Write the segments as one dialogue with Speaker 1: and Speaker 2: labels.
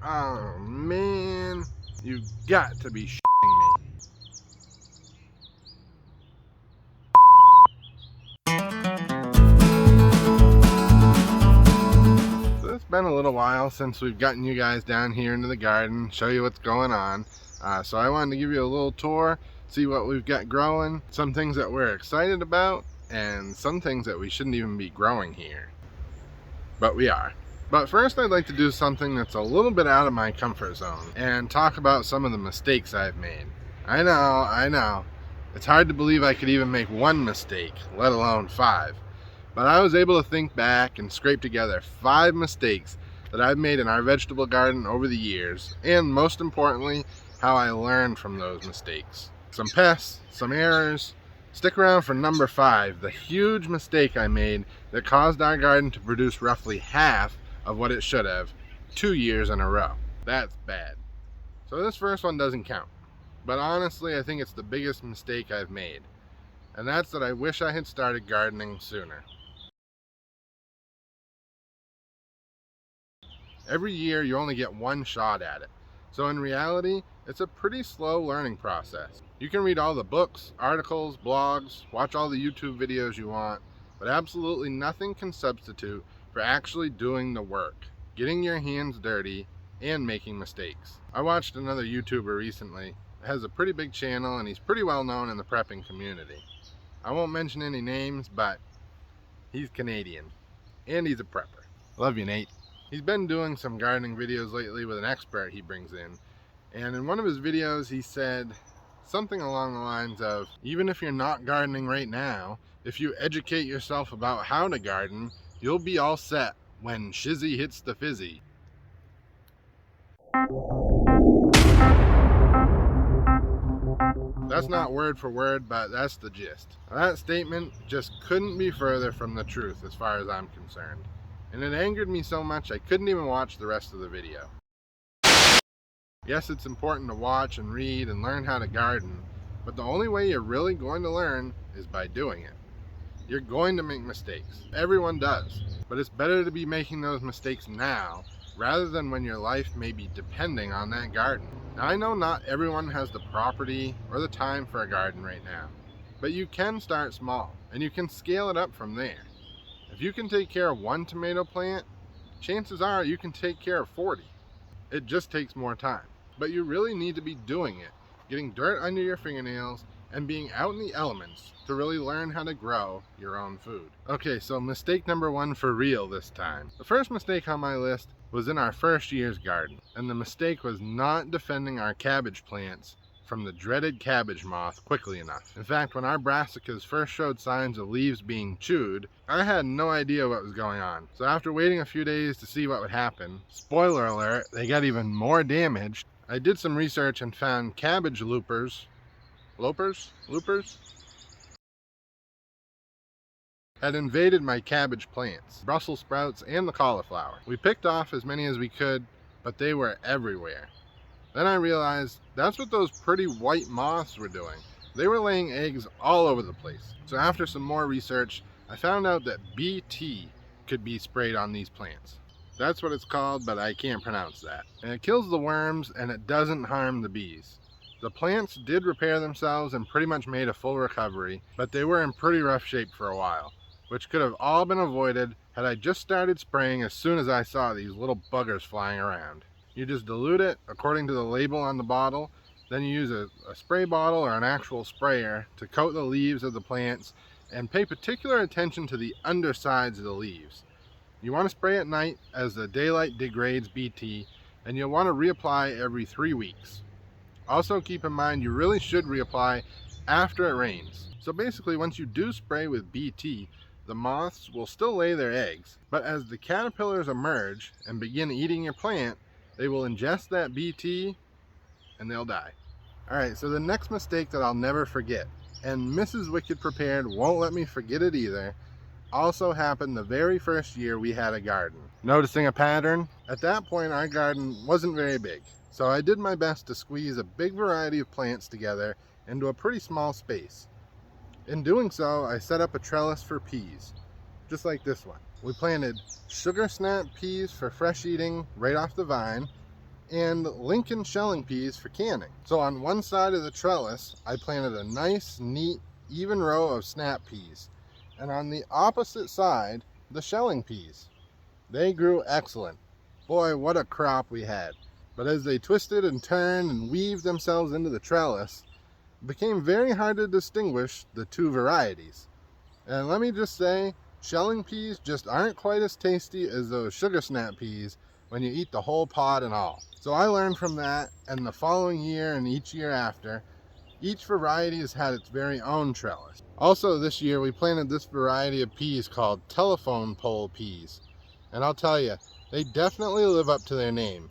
Speaker 1: Oh man, you got to be shitting me. So it's been a little while since we've gotten you guys down here into the garden, show you what's going on. So I wanted to give you a little tour, see what we've got growing, some things that we're excited about, and some things that we shouldn't even be growing here. But we are. But first I'd like to do something that's a little bit out of my comfort zone and talk about some of the mistakes I've made. I know. It's hard to believe I could even make one mistake, let alone 5. But I was able to think back and scrape together 5 mistakes that I've made in our vegetable garden over the years, and most importantly, how I learned from those mistakes. Some pests, some errors. Stick around for number 5, the huge mistake I made that caused our garden to produce roughly half of what it should have 2 years in a row. That's bad. So this first one doesn't count. But honestly, I think it's the biggest mistake I've made. And that's that I wish I had started gardening sooner. Every year you only get one shot at it. So in reality, it's a pretty slow learning process. You can read all the books, articles, blogs, watch all the YouTube videos you want, but absolutely nothing can substitute for actually doing the work, getting your hands dirty, and making mistakes. I watched another YouTuber recently that has a pretty big channel and he's pretty well known in the prepping community. I won't mention any names, but he's Canadian and he's a prepper. Love you, Nate. He's been doing some gardening videos lately with an expert he brings in, and in one of his videos he said something along the lines of, even if you're not gardening right now, if you educate yourself about how to garden, you'll be all set when shizzy hits the fizzy. That's not word for word, but that's the gist. That statement just couldn't be further from the truth as far as I'm concerned. And it angered me so much I couldn't even watch the rest of the video. Yes, it's important to watch and read and learn how to garden, but the only way you're really going to learn is by doing it. You're going to make mistakes. Everyone does. But it's better to be making those mistakes now rather than when your life may be depending on that garden. Now, I know not everyone has the property or the time for a garden right now, but you can start small and you can scale it up from there. If you can take care of one tomato plant, chances are you can take care of 40. It just takes more time. But you really need to be doing it, getting dirt under your fingernails, and being out in the elements to really learn how to grow your own food. Okay, so mistake number 1 for real this time. The first mistake on my list was in our first year's garden, and the mistake was not defending our cabbage plants from the dreaded cabbage moth quickly enough. In fact, when our brassicas first showed signs of leaves being chewed, I had no idea what was going on. So after waiting a few days to see what would happen, spoiler alert, they got even more damaged. I did some research and found cabbage loopers had invaded my cabbage plants, Brussels sprouts, and the cauliflower. We picked off as many as we could, but they were everywhere. Then I realized that's what those pretty white moths were doing. They were laying eggs all over the place. So after some more research, I found out that BT could be sprayed on these plants. That's what it's called, but I can't pronounce that. And it kills the worms and it doesn't harm the bees. The plants did repair themselves and pretty much made a full recovery, but they were in pretty rough shape for a while, which could have all been avoided had I just started spraying as soon as I saw these little buggers flying around. You just dilute it according to the label on the bottle, then you use a spray bottle or an actual sprayer to coat the leaves of the plants and pay particular attention to the undersides of the leaves. You want to spray at night as the daylight degrades BT, and you'll want to reapply every 3 weeks. Also keep in mind you really should reapply after it rains. So basically once you do spray with BT, the moths will still lay their eggs, but as the caterpillars emerge and begin eating your plant, they will ingest that BT and they'll die. Alright, so the next mistake that I'll never forget, and Mrs. Wicked Prepared won't let me forget it either, also happened the very first year we had a garden. Noticing a pattern? At that point our garden wasn't very big, so I did my best to squeeze a big variety of plants together into a pretty small space. In doing so, I set up a trellis for peas, just like this one. We planted sugar snap peas for fresh eating right off the vine, and Lincoln shelling peas for canning. So on one side of the trellis, I planted a nice, neat, even row of snap peas. And on the opposite side, the shelling peas. They grew excellent. Boy, what a crop we had. But as they twisted and turned and weaved themselves into the trellis, it became very hard to distinguish the two varieties. And let me just say, shelling peas just aren't quite as tasty as those sugar snap peas when you eat the whole pod and all. So I learned from that, and the following year and each year after, each variety has had its very own trellis. Also this year we planted this variety of peas called telephone pole peas. And I'll tell you, they definitely live up to their name.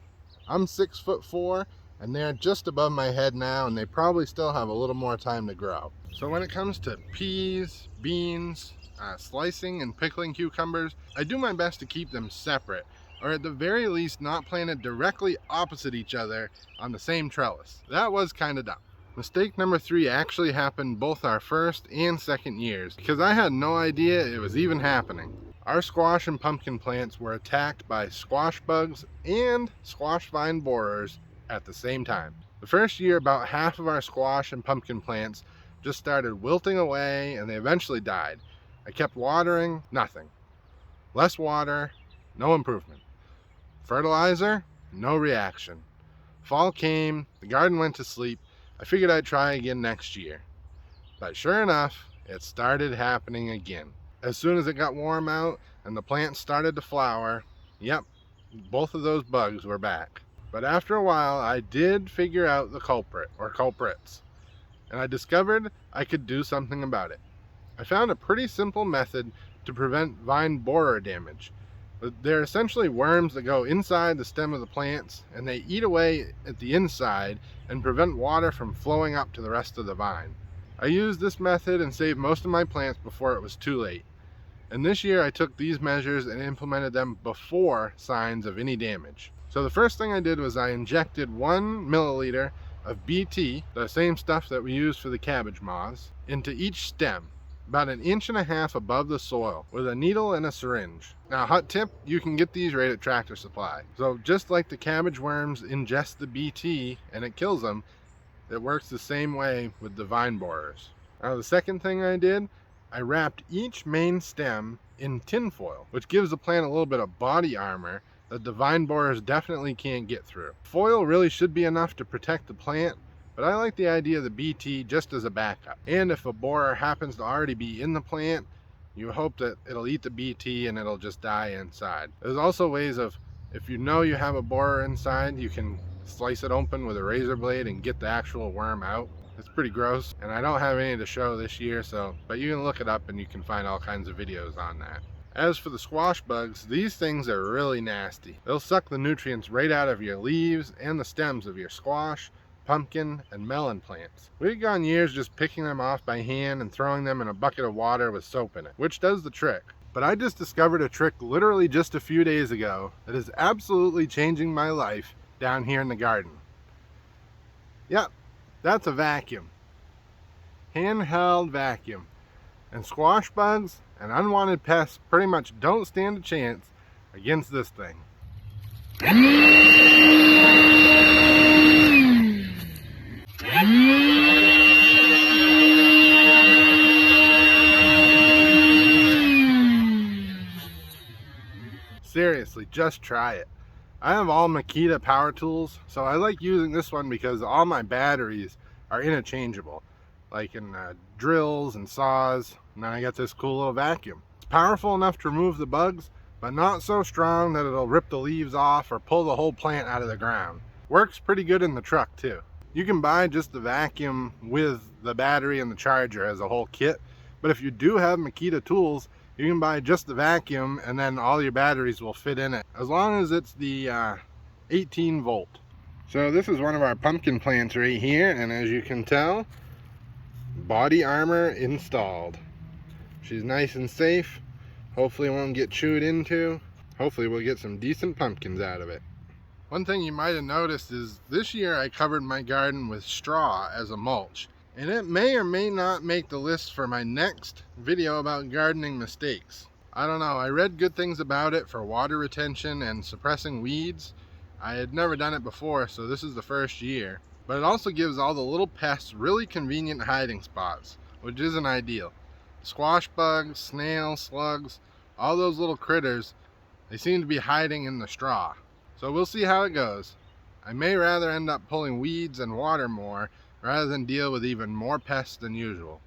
Speaker 1: I'm 6'4", and they're just above my head now, and they probably still have a little more time to grow. So when it comes to peas, beans, slicing and pickling cucumbers, I do my best to keep them separate, or at the very least not planted directly opposite each other on the same trellis. That was kind of dumb. Mistake number 3 actually happened both our first and second years, because I had no idea it was even happening. Our squash and pumpkin plants were attacked by squash bugs and squash vine borers at the same time. The first year, about half of our squash and pumpkin plants just started wilting away, and they eventually died. I kept watering, nothing. Less water, no improvement. Fertilizer, no reaction. Fall came, the garden went to sleep. I figured I'd try again next year. But sure enough, it started happening again. As soon as it got warm out and the plants started to flower, yep, both of those bugs were back. But after a while, I did figure out the culprit, or culprits, and I discovered I could do something about it. I found a pretty simple method to prevent vine borer damage. They're essentially worms that go inside the stem of the plants, and they eat away at the inside and prevent water from flowing up to the rest of the vine. I used this method and saved most of my plants before it was too late. And this year I took these measures and implemented them before signs of any damage. So the first thing I did was I injected 1 milliliter of BT, the same stuff that we use for the cabbage moths, into each stem, about 1.5 inches above the soil, with a needle and a syringe. Now, hot tip, you can get these right at Tractor Supply. So just like the cabbage worms ingest the BT and it kills them, it works the same way with the vine borers. Now the second thing I did, I wrapped each main stem in tin foil, which gives the plant a little bit of body armor that the vine borers definitely can't get through. Foil really should be enough to protect the plant, but I like the idea of the BT just as a backup. And if a borer happens to already be in the plant, you hope that it'll eat the BT and it'll just die inside. There's also ways of, if you know you have a borer inside, you can slice it open with a razor blade and get the actual worm out. It's pretty gross, and I don't have any to show this year, but you can look it up and you can find all kinds of videos on that. As for the squash bugs, these things are really nasty. They'll suck the nutrients right out of your leaves and the stems of your squash, pumpkin, and melon plants. We've gone years just picking them off by hand and throwing them in a bucket of water with soap in it, which does the trick. But I just discovered a trick literally just a few days ago that is absolutely changing my life down here in the garden. Yep, that's a vacuum. Handheld vacuum. And squash bugs and unwanted pests pretty much don't stand a chance against this thing. Seriously, just try it. I have all Makita power tools, so I like using this one because all my batteries are interchangeable, like in drills and saws, and then I got this cool little vacuum. It's powerful enough to remove the bugs, but not so strong that it'll rip the leaves off or pull the whole plant out of the ground. Works pretty good in the truck too. You can buy just the vacuum with the battery and the charger as a whole kit, but if you do have Makita tools, you can buy just the vacuum and then all your batteries will fit in it, as long as it's the 18 volt. So this is one of our pumpkin plants right here, and as you can tell, body armor installed. She's nice and safe. Hopefully it won't get chewed into. Hopefully we'll get some decent pumpkins out of it. One thing you might have noticed is this year I covered my garden with straw as a mulch. And it may or may not make the list for my next video about gardening mistakes. I don't know, I read good things about it for water retention and suppressing weeds, I had never done it before, so this is the first year. But it also gives all the little pests really convenient hiding spots, which isn't ideal. Squash bugs, snails, slugs, all those little critters, they seem to be hiding in the straw. So we'll see how it goes. I may rather end up pulling weeds and water more rather than deal with even more pests than usual.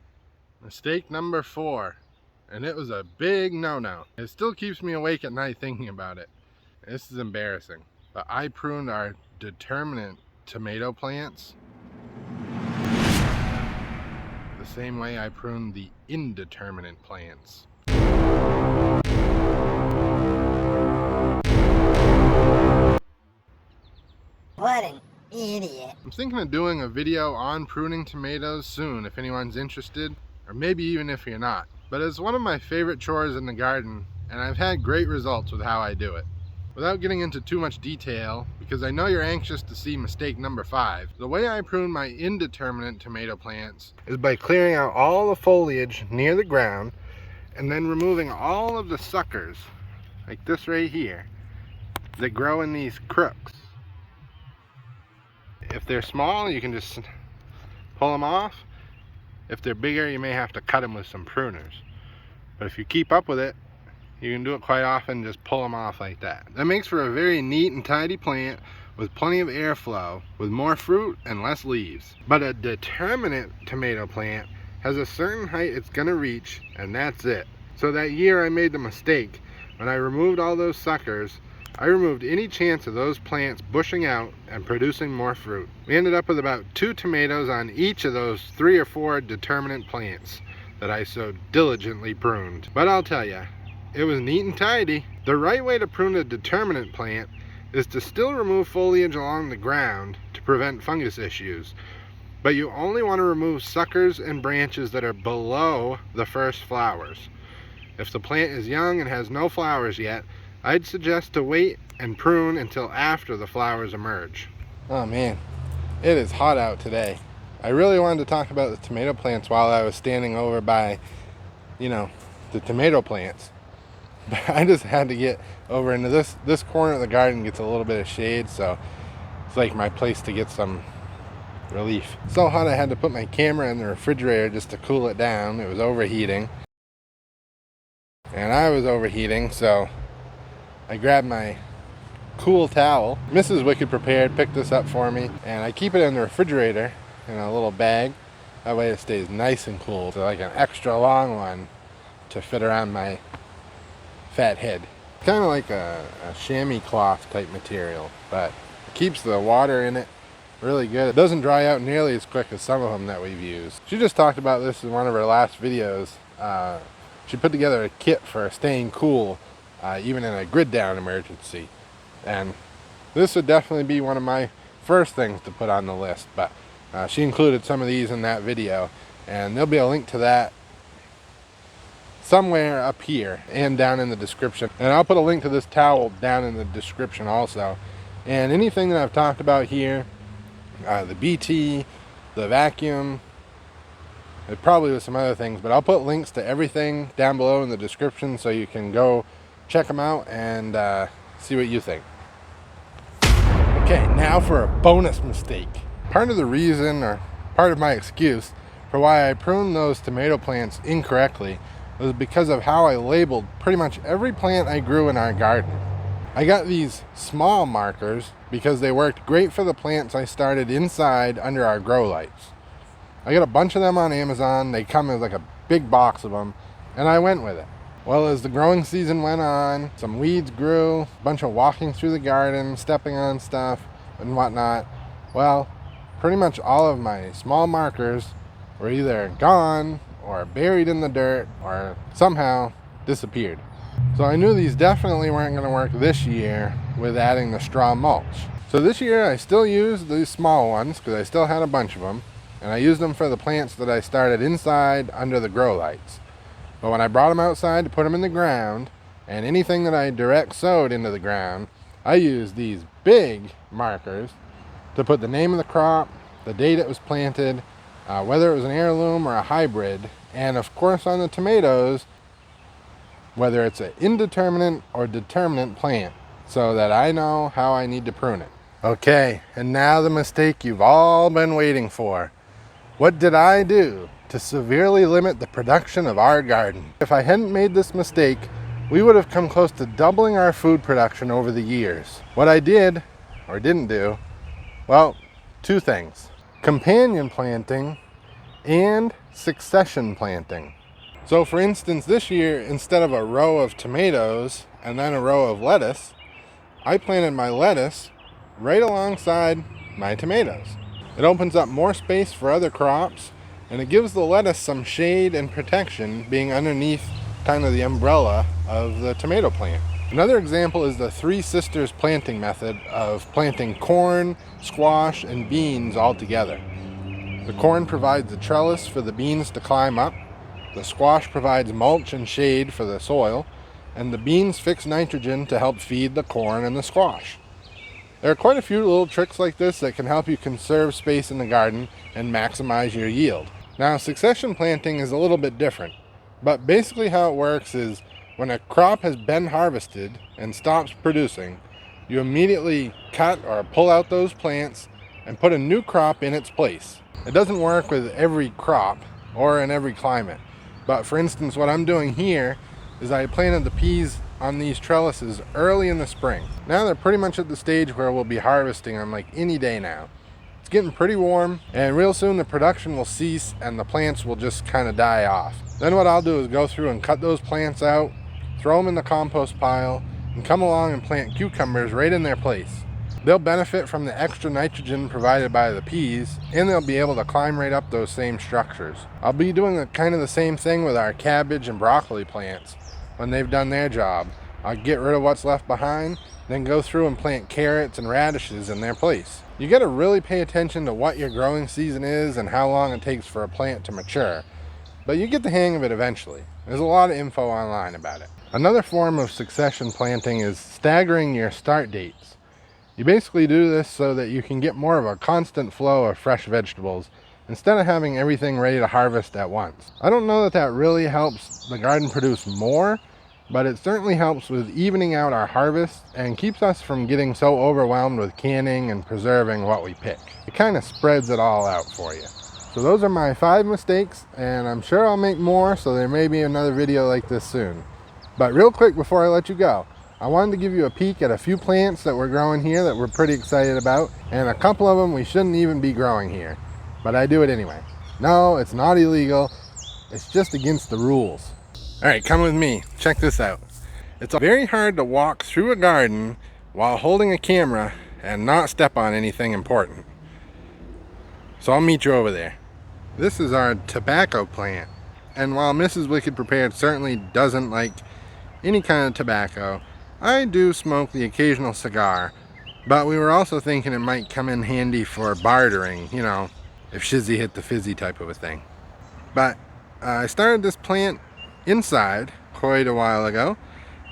Speaker 1: Mistake number 4, and it was a big no-no. It still keeps me awake at night thinking about it. This is embarrassing, but I pruned our determinate tomato plants the same way I pruned the indeterminate plants.
Speaker 2: What an idiot.
Speaker 1: I'm thinking of doing a video on pruning tomatoes soon if anyone's interested, or maybe even if you're not. But it's one of my favorite chores in the garden, and I've had great results with how I do it. Without getting into too much detail, because I know you're anxious to see mistake number 5, the way I prune my indeterminate tomato plants is by clearing out all the foliage near the ground and then removing all of the suckers, like this right here, that grow in these crooks. If they're small, you can just pull them off. If they're bigger, you may have to cut them with some pruners. But if you keep up with it, you can do it quite often, just pull them off like that. That makes for a very neat and tidy plant with plenty of airflow, with more fruit and less leaves. But a determinate tomato plant has a certain height it's gonna reach, and that's it. So that year I made the mistake. When I removed all those suckers, I removed any chance of those plants bushing out and producing more fruit. We ended up with about 2 tomatoes on each of those 3 or 4 determinate plants that I so diligently pruned. But I'll tell you, it was neat and tidy. The right way to prune a determinate plant is to still remove foliage along the ground to prevent fungus issues. But you only want to remove suckers and branches that are below the first flowers. If the plant is young and has no flowers yet, I'd suggest to wait and prune until after the flowers emerge. Oh man, it is hot out today. I really wanted to talk about the tomato plants while I was standing over by, the tomato plants. But I just had to get over into this corner of the garden, gets a little bit of shade, so it's like my place to get some relief. So hot I had to put my camera in the refrigerator just to cool it down. It was overheating. And I was overheating, so I grabbed my cool towel. Mrs. Wicked Prepared picked this up for me, and I keep it in the refrigerator in a little bag. That way it stays nice and cool. So like an extra long one to fit around my fat head. Kind of like a chamois cloth type material, but it keeps the water in it really good. It doesn't dry out nearly as quick as some of them that we've used. She just talked about this in one of her last videos. She put together a kit for staying cool even in a grid down emergency, and this would definitely be one of my first things to put on the list. But she included some of these in that video, and there'll be a link to that somewhere up here and down in the description, and I'll put a link to this towel down in the description also. And anything that I've talked about here, the BT, the vacuum, it probably was some other things, but I'll put links to everything down below in the description so you can go check them out and see what you think. Okay, now for a bonus mistake. Part of the reason, or part of my excuse for why I pruned those tomato plants incorrectly was because of how I labeled pretty much every plant I grew in our garden. I got these small markers because they worked great for the plants I started inside under our grow lights. I got a bunch of them on Amazon. They come with like a big box of them, and I went with it. Well, as the growing season went on, some weeds grew, a bunch of walking through the garden, stepping on stuff and whatnot. Well, pretty much all of my small markers were either gone or buried in the dirt or somehow disappeared. So I knew these definitely weren't going to work this year with adding the straw mulch. So this year I still used these small ones because I still had a bunch of them, and I used them for the plants that I started inside under the grow lights. But when I brought them outside to put them in the ground, and anything that I direct sowed into the ground, I used these big markers to put the name of the crop, the date it was planted, whether it was an heirloom or a hybrid, and of course on the tomatoes, whether it's an indeterminate or determinate plant. so that I know how I need to prune it. Okay, and now the mistake you've all been waiting for. What did I do to severely limit the production of our garden? If I hadn't made this mistake, we would have come close to doubling our food production over the years. What I did, or didn't do, well, two things: companion planting and succession planting. So for instance, this year, instead of a row of tomatoes and then a row of lettuce, I planted my lettuce right alongside my tomatoes. It opens up more space for other crops, and it gives the lettuce some shade and protection, being underneath kind of the umbrella of the tomato plant. Another example is the Three Sisters planting method of planting corn, squash, and beans all together. The corn provides a trellis for the beans to climb up, the squash provides mulch and shade for the soil, and the beans fix nitrogen to help feed the corn and the squash. There are quite a few little tricks like this that can help you conserve space in the garden and maximize your yield. Now, succession planting is a little bit different, but basically how it works is when a crop has been harvested and stops producing, you immediately cut or pull out those plants and put a new crop in its place. It doesn't work with every crop or in every climate, but for instance, what I'm doing here is I planted the peas on these trellises early in the spring. Now they're pretty much at the stage where we'll be harvesting them like any day now. It's getting pretty warm, and real soon the production will cease and the plants will just kind of die off. Then what I'll do is go through and cut those plants out, throw them in the compost pile, and come along and plant cucumbers right in their place. They'll benefit from the extra nitrogen provided by the peas, and they'll be able to climb right up those same structures. I'll be doing kind of the same thing with our cabbage and broccoli plants. When they've done their job, I'll get rid of what's left behind, then go through and plant carrots and radishes in their place. You got to really pay attention to what your growing season is and how long it takes for a plant to mature, but you get the hang of it eventually. There's a lot of info online about it. Another form of succession planting is staggering your start dates. You basically do this so that you can get more of a constant flow of fresh vegetables instead of having everything ready to harvest at once. I don't know that that really helps the garden produce more, but it certainly helps with evening out our harvest and keeps us from getting so overwhelmed with canning and preserving what we pick. It kind of spreads it all out for you. So those are my 5 mistakes, and I'm sure I'll make more, so there may be another video like this soon. But real quick before I let you go, I wanted to give you a peek at a few plants that we're growing here that we're pretty excited about, and a couple of them we shouldn't even be growing here, but I do it anyway. No, it's not illegal, it's just against the rules. Alright, come with me, check this out. It's very hard to walk through a garden while holding a camera and not step on anything important. So I'll meet you over there. This is our tobacco plant, and while Mrs. Wicked Prepared certainly doesn't like any kind of tobacco, I do smoke the occasional cigar, but we were also thinking it might come in handy for bartering, you know, if shizzy hit the fizzy type of a thing. But I started this plant inside quite a while ago,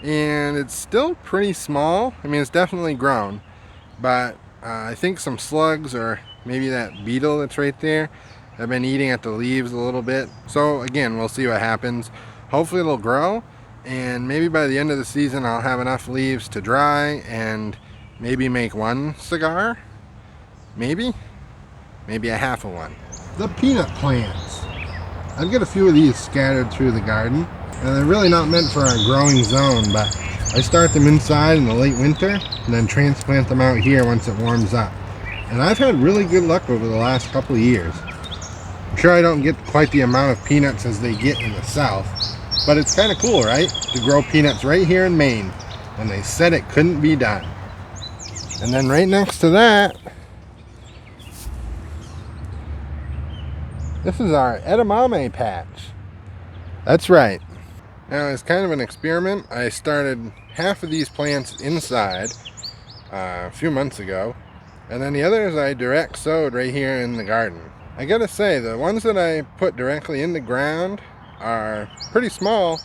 Speaker 1: and it's still pretty small. I mean, it's definitely grown, but I think some slugs, or maybe that beetle that's right there, have been eating at the leaves a little bit. So again, we'll see what happens. Hopefully it'll grow, and maybe by the end of the season I'll have enough leaves to dry and maybe make one cigar. Maybe a half of one. The peanut plants. I've got a few of these scattered through the garden, and they're really not meant for our growing zone, but I start them inside in the late winter and then transplant them out here once it warms up. And I've had really good luck over the last couple of years. I'm sure I don't get quite the amount of peanuts as they get in the south, but it's kind of cool, right? To grow peanuts right here in Maine when they said it couldn't be done. And then right next to that, this is our edamame patch. That's right. Now, it's kind of an experiment. I started half of these plants inside a few months ago, and then the others I direct sowed right here in the garden. I gotta say, the ones that I put directly in the ground are pretty small,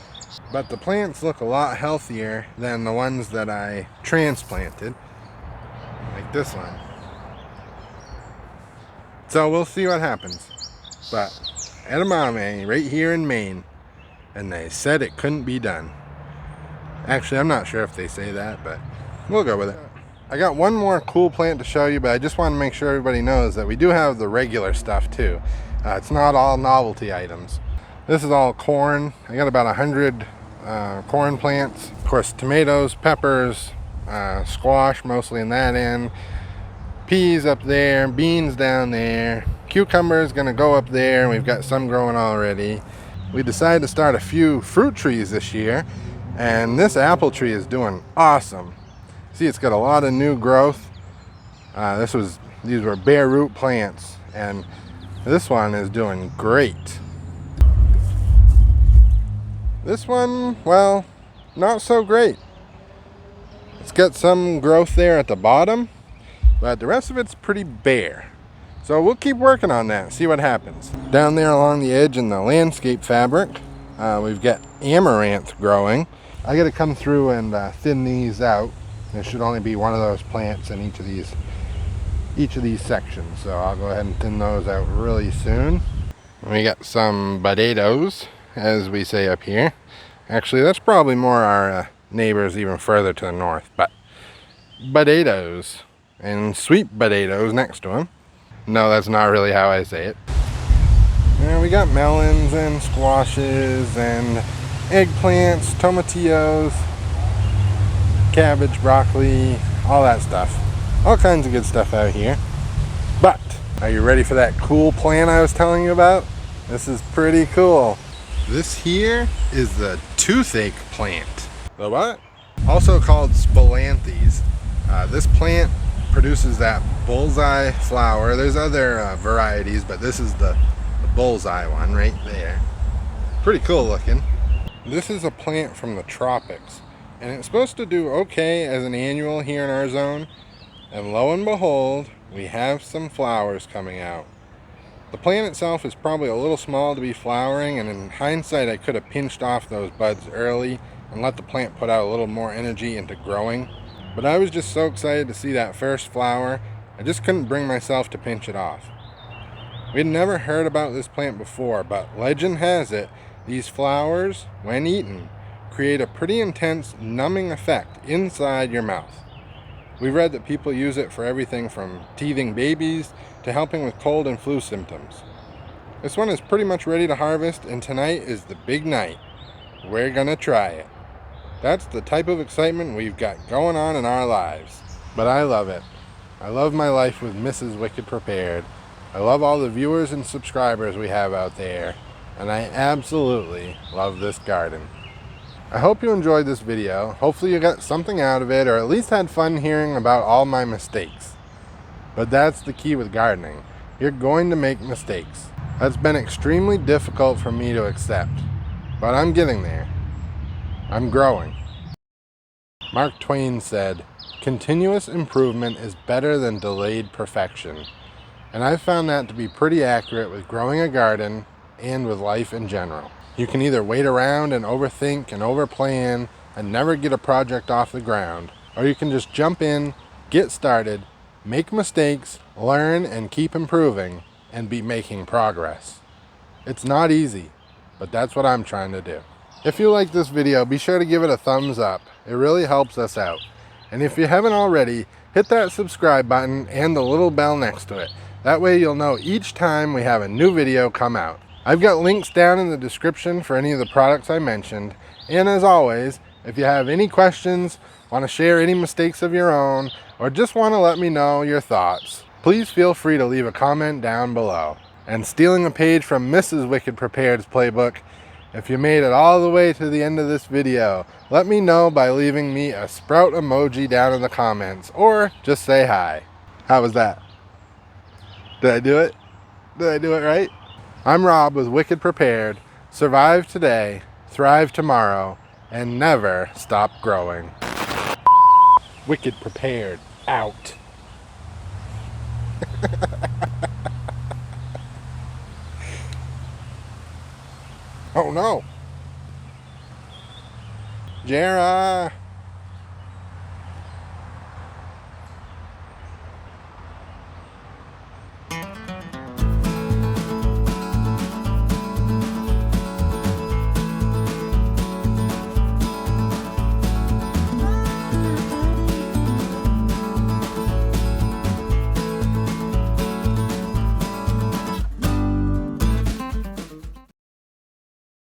Speaker 1: but the plants look a lot healthier than the ones that I transplanted, like this one. So we'll see what happens. But edamame right here in Maine, and they said it couldn't be done. Actually, I'm not sure if they say that, but We'll go with it. I got one more cool plant to show you, but I just want to make sure everybody knows that we do have the regular stuff too. It's not all novelty items. This is all corn. I got about 100 corn plants. Of course, tomatoes, peppers, squash mostly in that end, peas up there, beans down there, cucumbers gonna go up there, and we've got some growing already. We decided to start a few fruit trees this year, and this apple tree is doing awesome. See, it's got a lot of new growth. These were bare root plants, and this one is doing great. This one, well, not so great. It's got some growth there at the bottom, but the rest of it's pretty bare. So we'll keep working on that and see what happens. Down there along the edge in the landscape fabric, we've got amaranth growing. I gotta come through and thin these out. There should only be one of those plants in each of these sections, so I'll go ahead and thin those out really soon. We got some potatoes, as we say up here. Actually, that's probably more our neighbors even further to the north, but potatoes and sweet potatoes next to them. No, that's not really how I say it. And we got melons and squashes and eggplants, tomatillos, cabbage, broccoli, all that stuff. All kinds of good stuff out here. But are you ready for that cool plant I was telling you about? This is pretty cool. This here is the toothache plant. The what? Also called spilanthes. This plant produces that bullseye flower. There's other varieties, but this is the bullseye one right there. Pretty cool looking. This is a plant from the tropics, and it's supposed to do okay as an annual here in our zone, and lo and behold, we have some flowers coming out. The plant itself is probably a little small to be flowering, and in hindsight I could have pinched off those buds early and let the plant put out a little more energy into growing, but I was just so excited to see that first flower, I just couldn't bring myself to pinch it off. We'd never heard about this plant before, but legend has it, these flowers, when eaten, create a pretty intense numbing effect inside your mouth. We've read that people use it for everything from teething babies to helping with cold and flu symptoms. This one is pretty much ready to harvest, and tonight is the big night. We're gonna try it. That's the type of excitement we've got going on in our lives. But I love it. I love my life with Mrs. Wicked Prepared. I love all the viewers and subscribers we have out there, and I absolutely love this garden. I hope you enjoyed this video. Hopefully you got something out of it, or at least had fun hearing about all my mistakes. But that's the key with gardening. You're going to make mistakes. That's been extremely difficult for me to accept, but I'm getting there. I'm growing. Mark Twain said, "Continuous improvement is better than delayed perfection." And I've found that to be pretty accurate with growing a garden and with life in general. You can either wait around and overthink and overplan and never get a project off the ground, or you can just jump in, get started, make mistakes, learn and keep improving, and be making progress. It's not easy, but that's what I'm trying to do. If you like this video, be sure to give it a thumbs up. It really helps us out. And if you haven't already, hit that subscribe button and the little bell next to it. That way you'll know each time we have a new video come out. I've got links down in the description for any of the products I mentioned. And as always, if you have any questions, want to share any mistakes of your own, or just want to let me know your thoughts, please feel free to leave a comment down below. And stealing a page from Mrs. Wicked Prepared's playbook, if you made it all the way to the end of this video, let me know by leaving me a sprout emoji down in the comments, or just say hi. How was that? Did I do it? Did I do it right? I'm Rob with Wicked Prepared. Survive today, thrive tomorrow, and never stop growing. Wicked Prepared, out. Oh no. Jera.